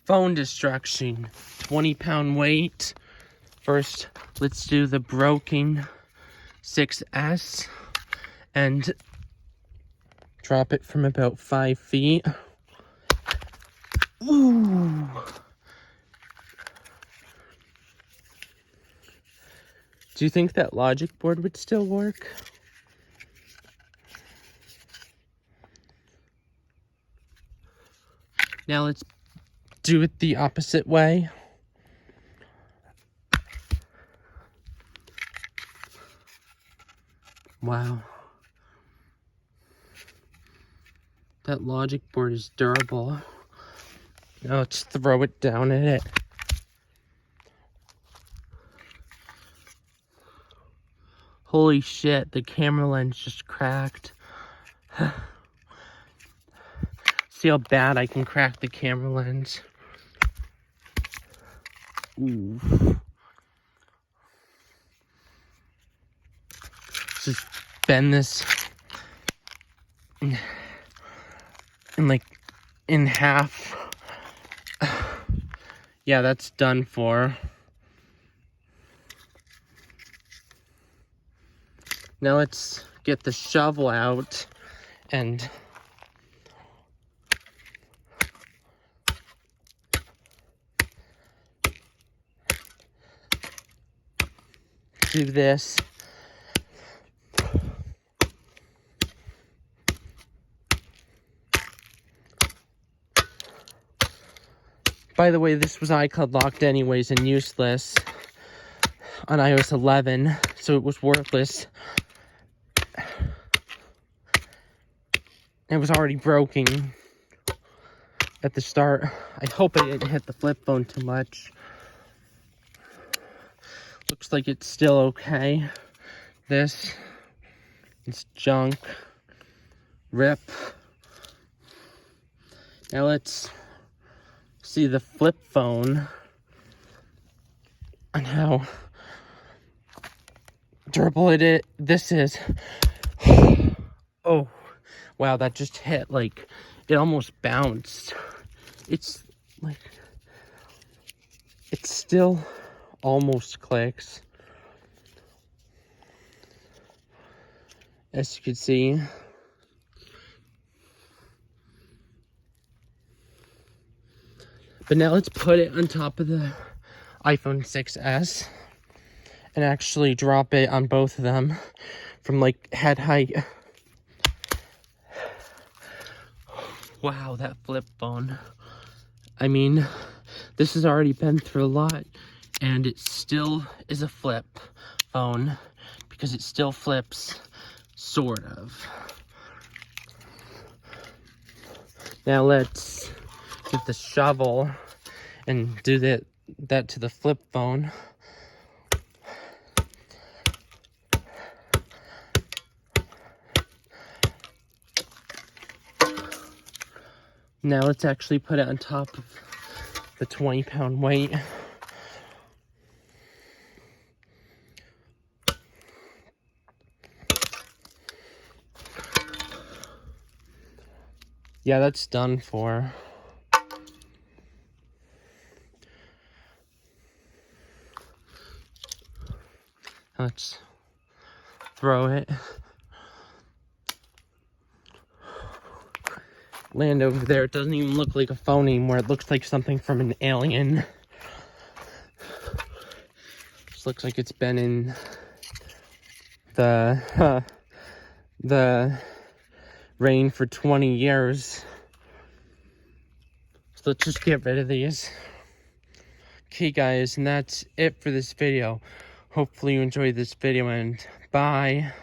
phone destruction. 20-pound weight. First, let's do the broken 6S and drop it from about 5 feet. Ooh. Do you think that logic board would still work? Now let's do it the opposite way. Wow. That logic board is durable. Now let's throw it down at it. Holy shit, the camera lens just cracked. See how bad I can crack the camera lens. Ooh. Just bend this in half. Yeah, that's done for. Now let's get the shovel out and do this. By the way, this was iCloud locked anyways and useless on iOS 11, so it was worthless. It was already broken at the start. I hope I didn't hit the flip phone too much. Looks like it's still okay. This is junk. Rip. Now let's see the flip phone and how durable this is. Oh, wow, that just hit, like, it almost bounced. It's like, it still almost clicks. As you can see. But now let's put it on top of the iPhone 6S and actually drop it on both of them from like head height. Wow, that flip phone. I mean, this has already been through a lot and it still is a flip phone because it still flips, sort of. Now let's get the shovel and do that to the flip phone. Now let's actually put it on top of the 20-pound weight. Yeah, that's done for. Let's throw it. Land over there. It doesn't even look like a phone anymore. It looks like something from an alien. Just looks like it's been in the rain for 20 years. So let's just get rid of these. Okay, guys, and that's it for this video. Hopefully you enjoyed this video, and bye.